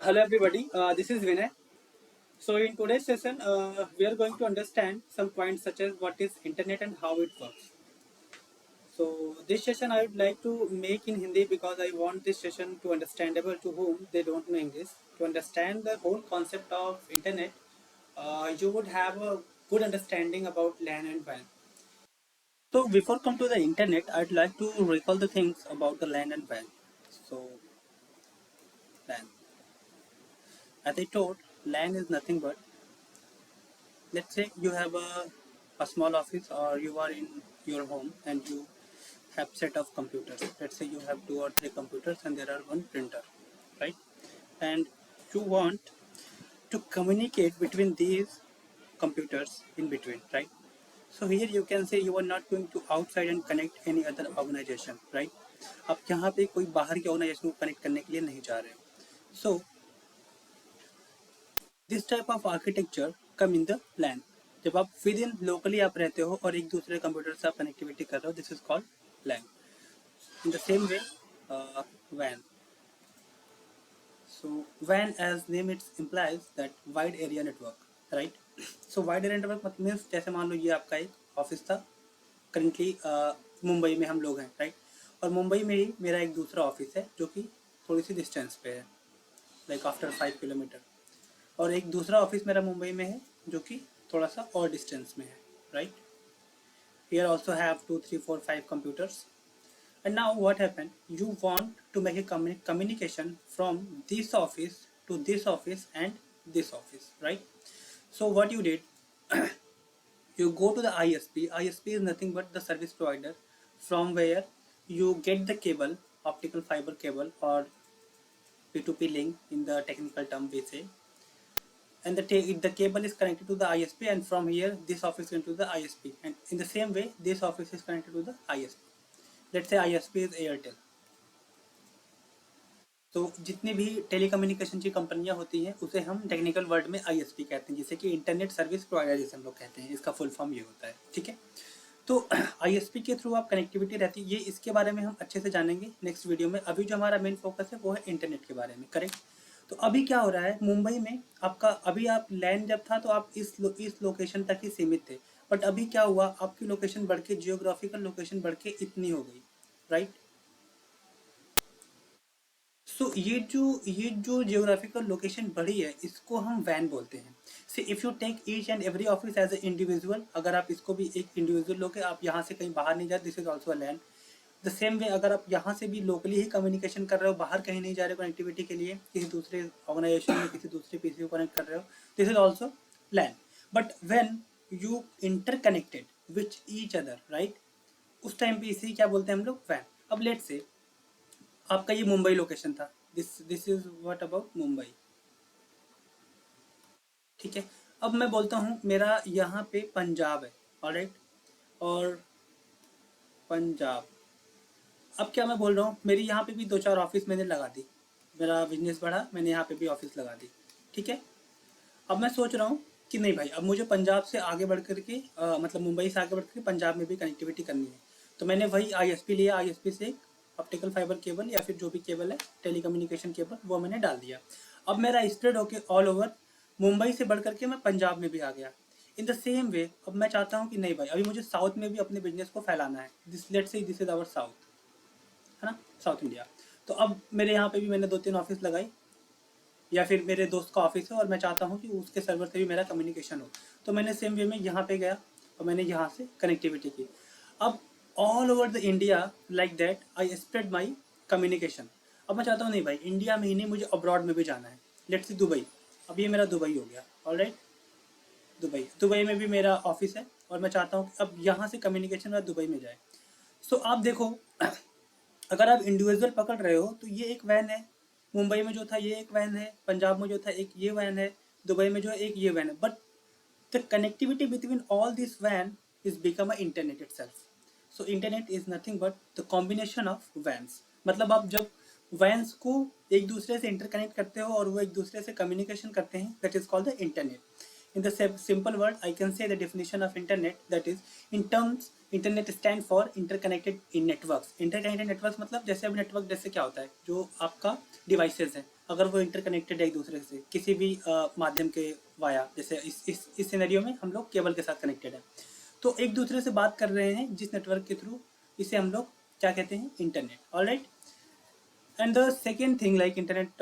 Hello everybody, this is Vinay. So in today's session, we are going to understand some points such as what is internet and how it works. So this session I would like to make in Hindi because I want this session to understandable to whom they don't know English. To understand the whole concept of internet, you would have a good understanding about LAN and WAN. So before come to the internet, I'd like to recall the things about the LAN and WAN. So LAN, as I told, LAN is nothing but, let's say you have a small office or you are in your home and you have set of computers. Let's say you have 2 or 3 computers and there are one printer, right? And you want to communicate between these computers in between, right? So here you can say you are not going to outside and connect any other organization, right? आप यहाँ पे कोई बाहर की organisation को connect करने के लिए नहीं जा रहे हो. So this type of architecture come in the LAN. जब आप विद इन लोकली आप रहते हो और एक दूसरे कंप्यूटर से आप कनेक्टिविटी कर रहे हो, this is called LAN. In the same way van. So when as name it's implies that wide area network, right. So wide area network मतलब मीन्स जैसे मान लो ये आपका एक ऑफिस था. करेंटली मुंबई में हम लोग हैं, राइट. और मुंबई में ही मेरा एक दूसरा ऑफिस है जो कि थोड़ी सी डिस्टेंस पे है, लाइक आफ्टर 5 किलोमीटर. और एक दूसरा ऑफिस मेरा मुंबई में है जो कि थोड़ा सा और डिस्टेंस में है, right. Here also have 2 3 4 5 computers. And now what happen, you want to make a communication from this office to this office and this office, right? So what you did, you go to the ISP. ISP is nothing but the service provider from where you get the cable, optical fiber cable, or P2P link in the technical term we say. And the cable is connected to the ISP, and from here this office is connected to the ISP, and in the same way this office is connected to the ISP. Let's say ISP is Airtel. तो जितनी भी telecommunication की कंपनियां होती हैं उसे हम technical word में ISP कहते हैं, जैसे कि इंटरनेट सर्विस प्रोवाइडर जिसे हम लोग कहते हैं. इसका फुल फॉर्म ये होता है, ठीक है. तो ISP के थ्रू आप कनेक्टिविटी रहती है, ये इसके बारे में हम अच्छे से जानेंगे नेक्स्ट वीडियो में. अभी जो हमारा मेन फोकस है वो है इंटरनेट के बारे में, करेक्ट. तो अभी क्या हो रहा है मुंबई में आपका, अभी आप लैंड जब था तो आप इस लोकेशन तक ही सीमित थे. बट अभी क्या हुआ, आपकी लोकेशन बढ़ के, जियोग्राफिकल लोकेशन बढ़ के इतनी हो गई, राइट. सो ये जो जियोग्राफिकल लोकेशन बढ़ी है इसको हम वैन बोलते हैं. Say if you take each and every office as a individual, अगर आप इसको भी एक इंडिविजुअल लोगे, आप यहाँ से कहीं बाहर नहीं जा रहे, this is also a LAN. The same way अगर आप यहाँ से भी लोकली ही कम्युनिकेशन कर रहे हो, बाहर कहीं नहीं जा रहे हो कनेक्टिविटी के लिए, किसी दूसरे ऑर्गेनाइजेशन में किसी दूसरे पीसी को कनेक्ट कर रहे हो, this is also LAN. But when you interconnected with each other, right, उस टाइम पे इसी क्या बोलते हैं हम लोग, वैन. अब लेट से आपका ये मुंबई लोकेशन था, this is what about Mumbai, ठीक है. अब मैं बोलता हूँ मेरा यहाँ पे पंजाब है, ऑलराइट, और पंजाब. अब क्या मैं बोल रहा हूँ, मेरी यहाँ पे भी 2 4 ऑफिस मैंने लगा दी, मेरा बिजनेस बढ़ा, मैंने यहाँ पे भी ऑफिस लगा दी, ठीक है. अब मैं सोच रहा हूँ कि नहीं भाई, अब मुझे पंजाब से आगे बढ़ करके मतलब मुंबई से आगे बढ़ करके पंजाब में भी कनेक्टिविटी करनी है. तो मैंने वही ISP लिया, ISP से ऑप्टिकल फाइबर केबल या फिर जो भी केबल है टेलीकम्युनिकेशन केबल वो मैंने डाल दिया. अब मेरा स्प्रेड होके ऑल ओवर मुंबई से बढ़ करके मैं पंजाब में भी आ गया. इन द सेम वे अब मैं चाहता हूँ कि नहीं भाई, अभी मुझे साउथ में भी अपने बिजनेस को फैलाना है. This let's say this is our south, है ना, साउथ इंडिया. तो अब मेरे यहाँ पे भी मैंने 2 3 ऑफिस लगाई, या फिर मेरे दोस्त का ऑफिस है और मैं चाहता हूँ कि उसके सर्वर से भी मेरा कम्युनिकेशन हो. तो मैंने सेम वे में यहाँ पे गया और मैंने यहाँ से कनेक्टिविटी की. अब all over the India like that I spread my communication. अब मैं चाहता हूँ नहीं भाई, इंडिया में ही नहीं, मुझे अब्रॉड में भी जाना है. Let's see Dubai. अब ये मेरा दुबई हो गया, ऑलराइट. दुबई में भी मेरा ऑफिस है और मैं चाहता हूँ कि अब यहाँ से कम्युनिकेशन मेरा दुबई में जाए. सो आप देखो, अगर आप इंडिविजुअल पकड़ रहे हो तो ये एक वैन है, मुंबई में जो था ये एक वैन है, पंजाब में जो था एक ये वैन है, दुबई में जो है एक ये वैन है. But the connectivity between all this वैन is become a internet itself. So internet is nothing but the combination of WANs. मतलब आप जब वैन्स को एक दूसरे से इंटरकनेक्ट करते हो और वो एक दूसरे से कम्युनिकेशन करते हैं, that is called the internet. In the simple word, I can say the definition of internet, that is, in terms, internet stand for interconnected in networks. Interconnected networks मतलब जैसे अब नेटवर्क जैसे क्या होता है, जो आपका डिवाइसेस है, अगर वो इंटरकनेक्टेड है एक दूसरे से किसी भी माध्यम के वाया, जैसे इस सिनेरियो में हम लोग केबल के साथ कनेक्टेड है, तो एक दूसरे से बात कर रहे हैं जिस नेटवर्क के थ्रू, इसे हम लोग क्या कहते हैं, internet. Alright. And the second thing, like internet,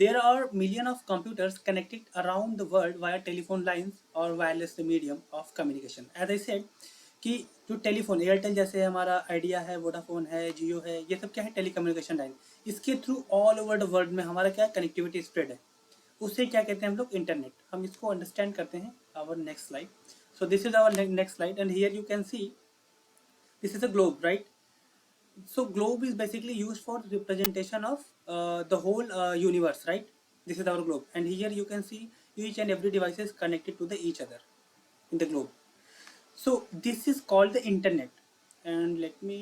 there are million of computers connected around the world via telephone lines or wireless medium of communication. As I said कि जो टेलीफोन, एयरटेल जैसे हमारा आइडिया है, Vodafone है, जियो है, ये सब क्या है, टेलीकम्युनिकेशन लाइन। इसके through all over the world में हमारा क्या कनेक्टिविटी स्प्रेड है, उसे क्या कहते हैं हम लोग, इंटरनेट। हम इसको अंडरस्टैंड करते हैं। Our next slide. So this is our next slide and here you can see this is a globe, right? So globe is basically used for representation of the whole universe, right? This is our globe, and here you can see each and every device is connected to the each other in the globe. So this is called the internet. And let me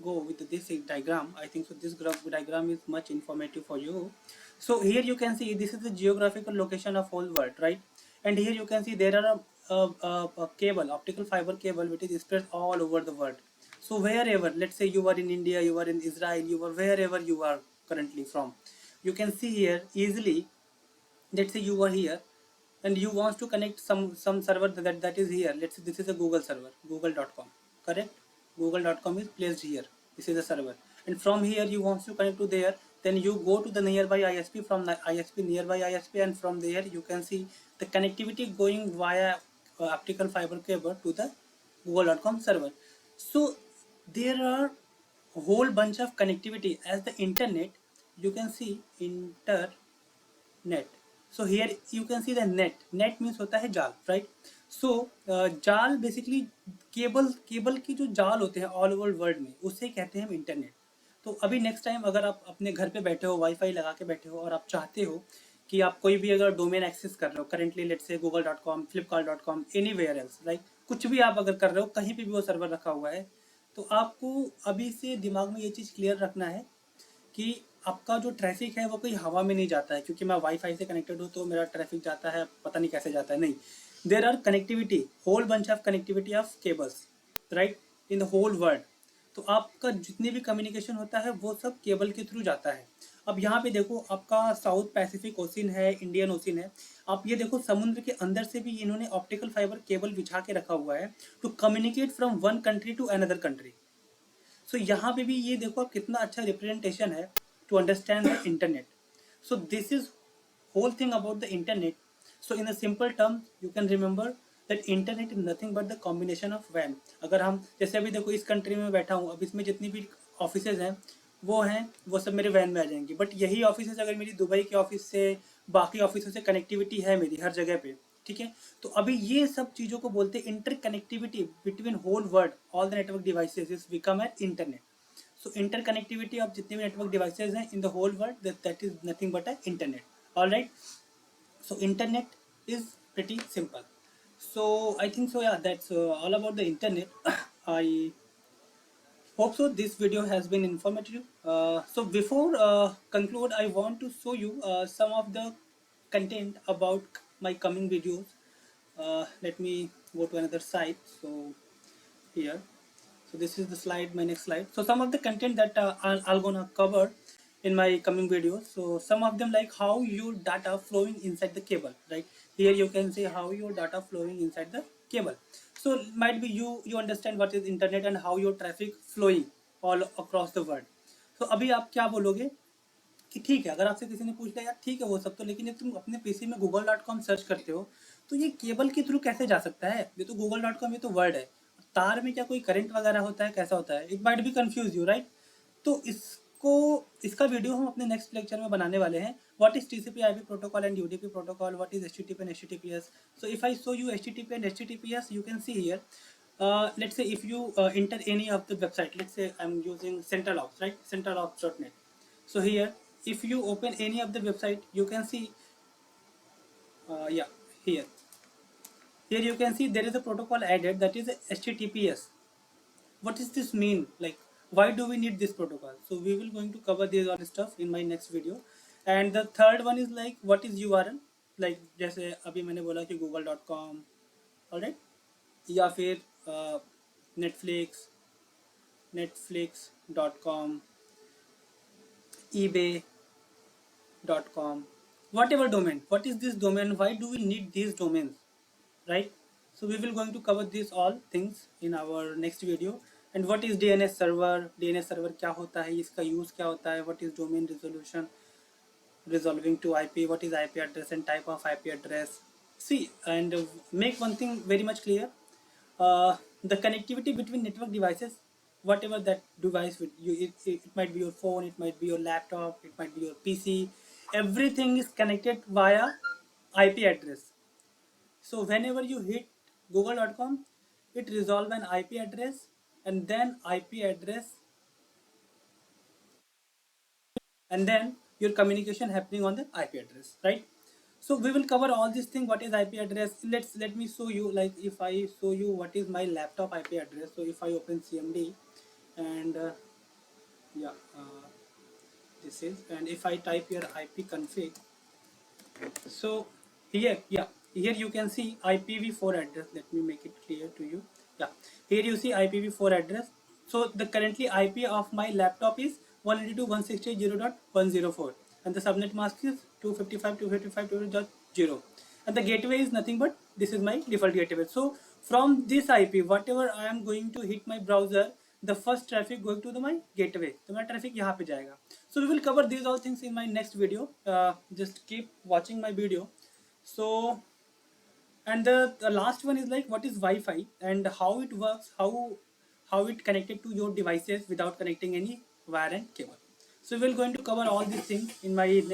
go with this diagram. I think so this diagram is much informative for you. So here you can see this is the geographical location of whole world, right? And here you can see there are a cable, optical fiber cable, which is spread all over the world. So wherever, let's say you are in India, you are in Israel, you are wherever you are currently from, you can see here easily. Let's say you are here and you want to connect some server that is here. Let's say this is a Google server, google.com, correct? Google.com is placed here. This is a server, and from here you want to connect to there. Then you go to the nearby ISP, from the ISP, nearby ISP, and from there you can see the connectivity going via optical fiber cable to the google.com server. So there are a whole bunch of connectivity as the internet. You can see internet. So here you can see the net means होता है जाल, right? So जाल basically cable की जो जाल होते हैं all over world में, उससे कहते हैं हम इंटरनेट। तो अभी नेक्स्ट टाइम अगर आप अपने घर पे बैठे हो, वाईफाई लगा के बैठे हो, और आप चाहते हो कि आप कोई भी अगर डोमेन एक्सेस कर रहे हो currently, let's say google.com, flipkart.com, anywhere else, like कुछ भी आप अगर कर रहे हो, कहीं पे भी वो सर्वर रखा हुआ है, तो आपको अभी से दिमाग में ये चीज़ क्लियर रखना है कि आपका जो ट्रैफिक है वो कोई हवा में नहीं जाता है, क्योंकि मैं वाईफाई से कनेक्टेड हूँ तो मेरा ट्रैफिक जाता है, पता नहीं कैसे जाता है, नहीं। There are connectivity, whole bunch of connectivity of cables, right, in the whole world. तो आपका जितनी भी कम्युनिकेशन होता है वो सब केबल के थ्रू जाता है। अब यहाँ पे देखो, आपका साउथ पैसिफिक ओशियन है, इंडियन ओशियन है, आप ये देखो समुद्र के अंदर से भी इन्होंने ऑप्टिकल फाइबर केबल बिछा के रखा हुआ है to communicate from one country to another country. So यहाँ पे भी ये देखो आप कितना अच्छा रिप्रेजेंटेशन है to understand the internet. So this is whole thing about the internet. So in a simple term you can remember that internet is nothing but the combination of WAN. अगर हम जैसे अभी देखो इस कंट्री में बैठा हूँ, अब इसमें जितनी भी ऑफिसेज हैं वो सब मेरे वैन में आ जाएंगी, बट यही ऑफिसेज अगर मेरी दुबई के ऑफिस से बाकी ऑफिसों से कनेक्टिविटी है मेरी हर जगह पे, ठीक है? तो अभी ये सब चीज़ों को बोलते हैं interconnectivity between whole world, all the network devices is become an internet. So interconnectivity of जितने भी network devices हैं in the whole world, that is nothing but a internet. All right. So internet is pretty simple. So I think so. Yeah, that's all about the internet. I hope so. This video has been informative. So before conclude, I want to show you some of the content about my coming videos. Let me go to another site. So here. So this is the slide, my next slide. So some of the content that I'll gonna cover in my coming videos. So some of them like how your data flowing inside the cable, right? Here you can see how your data flowing inside the cable. So might be you understand what is internet and how your traffic flowing all across the world. So अभी आप क्या बोलोगे कि ठीक है, अगर आपसे किसी ने पूछ लिया यार ठीक है वो सब तो, लेकिन जब तुम अपने पीसी में google.com सर्च करते हो तो ये केबल के थ्रू कैसे जा सकता है? ये तो google.com, ये तो वर्ड है, तार में क्या कोई करंट वगैरह होता है, कैसा होता है? It might be confuse you, right? तो इसका वीडियो हम अपने नेक्स्ट लेक्चर में बनाने वाले हैं। What is TCP IP protocol and UDP protocol, what is HTTP and HTTPS. So if I show you HTTP and HTTPS, you can see here, let's say if you enter any of the website, let's say I'm using centralops, right? centralops.net. So here if you open any of the website, you can see yeah, here you can see there is a protocol added, that is HTTPS. What does this mean? Like, why do we need this protocol? So we will going to cover this all stuff in my next video. And the third one is like, what is URL? Like जैसे अभी मैंने बोला कि google.com, alright, या फिर netflix.com, eBay, .com, whatever domain. What is this domain? Why do we need these domains, right? So we will going to cover these all things in our next video. And what is DNS server? DNS server क्या होता है, इसका use क्या होता है? What is domain resolution resolving to IP? What is IP address and type of IP address? See, and make one thing very much clear. The connectivity between network devices, whatever that device with you, it might be your phone, it might be your laptop, it might be your PC. Everything is connected via IP address. So whenever you hit google.com, it resolve an IP address, and then IP address, and then your communication happening on the IP address, right? So we will cover all these things. What is IP address? Let me show you. Like if I show you what is my laptop IP address. So if I open CMD, and yeah, this is, and if I type here IP config, so here, yeah, here you can see IPv4 address. Let me make it clear to you. Yeah, here you see IPv4 address. So the currently IP of my laptop is 192.168.0.104, and the subnet mask is 255.255.2.0, and the gateway is nothing but this is my default gateway. So from this IP, whatever I am going to hit my browser, the first traffic going to the my gateway, तो मेरा traffic यहाँ पे जाएगा. So we will cover these all things in my next video. Just keep watching my video. So, and the last one is like what is Wi-Fi and how it works, how it connected to your devices without connecting any wire and cable. So we're going to cover all these things in my